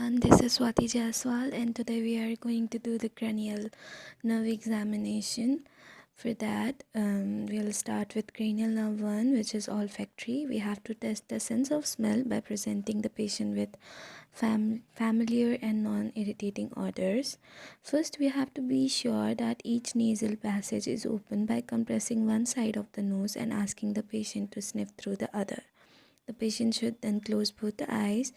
everyone, this is SWATI JAISWAL and today we are going to do the cranial nerve examination. For that, we'll start with cranial nerve 1, which is olfactory. We have to test the sense of smell by presenting the patient with familiar and non-irritating odors. First, we have to be sure that each nasal passage is open by compressing one side of the nose and asking the patient to sniff through the other. The patient should then close both the eyes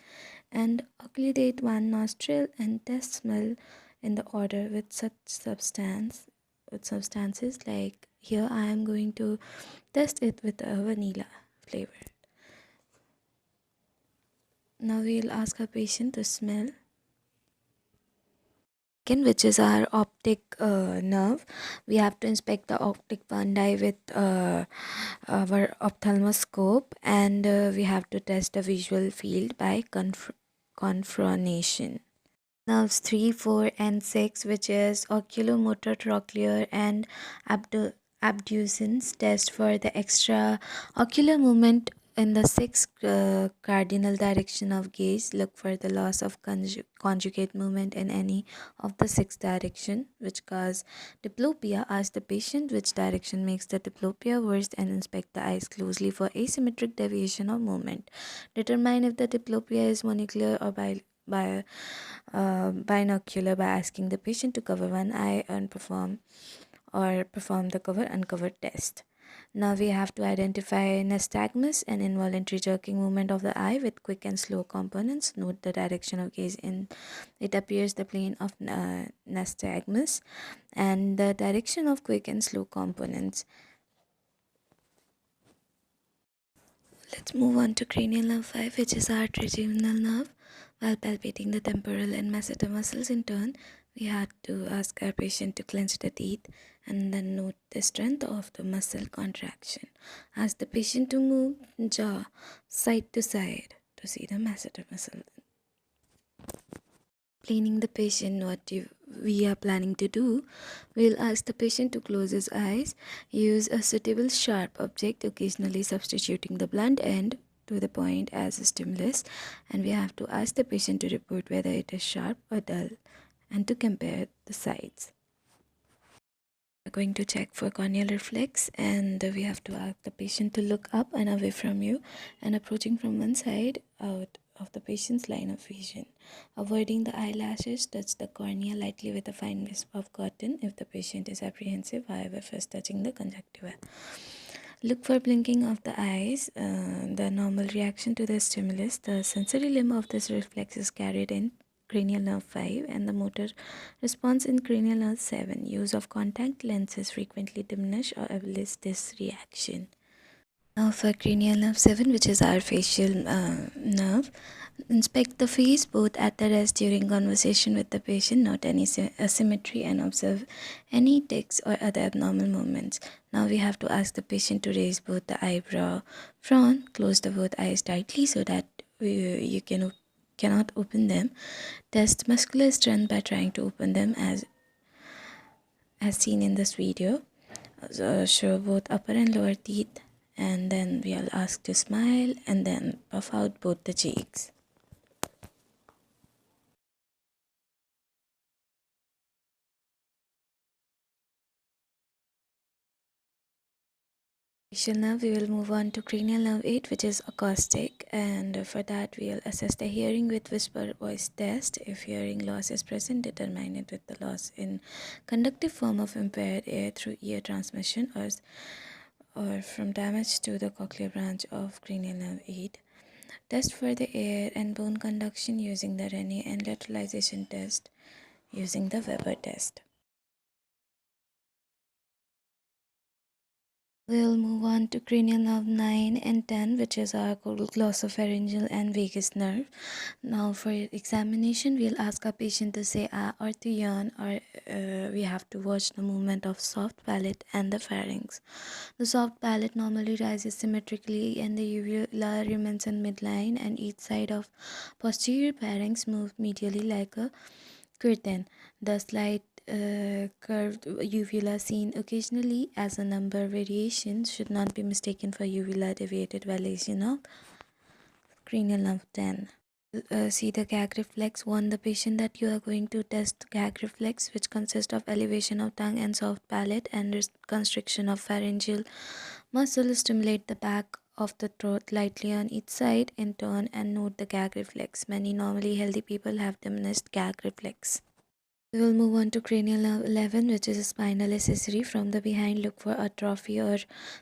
and occludate one nostril and test smell in the order with substances like here I am going to test it with a vanilla flavor. Now we'll ask our patient to smell. Which is our optic nerve. We have to inspect the optic fundi with our ophthalmoscope, and we have to test the visual field by confrontation. Nerves 3, 4 and 6, which is oculomotor, trochlear and abducens, test for the extra ocular movement in the 6 cardinal direction of gaze. Look for the loss of conjugate movement in any of the 6 direction which cause diplopia. Ask the patient which direction makes the diplopia worse and inspect the eyes closely for asymmetric deviation of movement. Determine if the diplopia is monocular or binocular by asking the patient to cover one eye and perform the cover uncover test. Now we have to identify nystagmus, an involuntary jerking movement of the eye with quick and slow components. Note the direction of gaze in it appears the plane of nystagmus and the direction of quick and slow components. Let's move on to cranial nerve 5, which is our trigeminal nerve. While palpating the temporal and masseter muscles in turn, we had to ask our patient to clench the teeth and then note the strength of the muscle contraction. Ask the patient to move jaw side to side to see the masseter muscle. Explaining the patient what we are planning to do, we'll ask the patient to close his eyes, use a suitable sharp object, occasionally substituting the blunt end to the point as a stimulus, and we have to ask the patient to report whether it is sharp or dull and to compare the sides. We're going to check for corneal reflex, and we have to ask the patient to look up and away from you and approaching from one side out of the patient's line of vision. Avoiding the eyelashes, touch the cornea lightly with a fine wisp of cotton if the patient is apprehensive, however first touching the conjunctiva. Look for blinking of the eyes, the normal reaction to the stimulus. The sensory limb of this reflex is carried in cranial nerve 5 and the motor response in cranial nerve 7. Use of contact lenses frequently diminish or ablates this reaction. Now for cranial nerve 7, which is our facial nerve, inspect the face both at the rest during conversation with the patient, note any asymmetry and observe any tics or other abnormal movements. Now we have to ask the patient to raise both the eyebrow frown, close the both eyes tightly so that you cannot open them. Test muscular strength by trying to open them as seen in this video. Show both upper and lower teeth, and then we'll ask to smile and then puff out both the cheeks. Facial nerve, we will move on to cranial nerve 8, which is acoustic, and for that we'll assess the hearing with whisper voice test. If hearing loss is present, determine it with the loss in conductive form of impaired air through ear transmission or from damage to the cochlear branch of cranial nerve 8. Test for the air and bone conduction using the Rene and lateralization test using the Weber test. We'll move on to cranial nerve 9 and 10, which is our glossopharyngeal and vagus nerve. Now for examination, we'll ask our patient to say ah or to yawn, or we have to watch the movement of soft palate and the pharynx. The soft palate normally rises symmetrically and the uvula remains in midline, and each side of posterior pharynx moves medially like a curtain. The slight curved uvula seen occasionally as a number variation should not be mistaken for uvula deviated violation of cranial nerve 10. see the gag reflex. Warn the patient that you are going to test gag reflex, which consists of elevation of tongue and soft palate and constriction of pharyngeal muscle. Stimulate the back of the throat lightly on each side in turn and note the gag reflex. Many normally healthy people have diminished gag reflex. We will move on to cranial 11, which is a spinal accessory. From the behind, look for atrophy or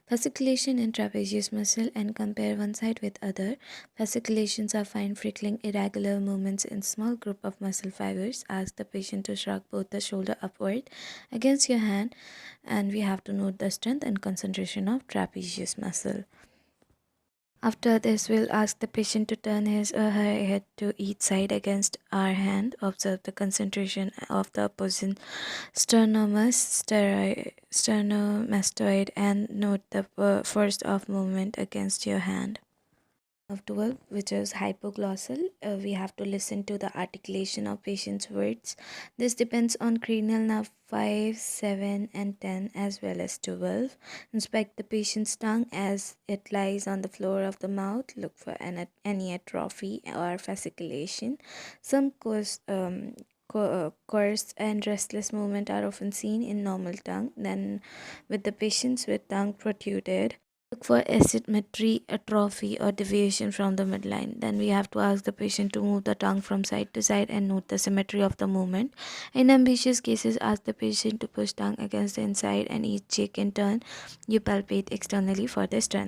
fasciculation in trapezius muscle and compare one side with other. Fasciculations are fine, frequent, irregular movements in small group of muscle fibers. Ask the patient to shrug both the shoulder upward against your hand, and we have to note the strength and concentration of trapezius muscle. After this, we'll ask the patient to turn his or her head to each side against our hand. Observe the concentration of the opposite sternomastoid and note the force of movement against your hand. Of 12, which is hypoglossal. We have to listen to the articulation of patient's words. This depends on cranial nerve 5, 7 and 10 as well as 12. Inspect the patient's tongue as it lies on the floor of the mouth. Look for any atrophy or fasciculation. Some coarse and restless movement are often seen in normal tongue. Then with the patients with tongue protruded, look for asymmetry, atrophy, or deviation from the midline. Then we have to ask the patient to move the tongue from side to side and note the symmetry of the movement. In ambitious cases, ask the patient to push tongue against the inside and each cheek in turn. You palpate externally for the strength.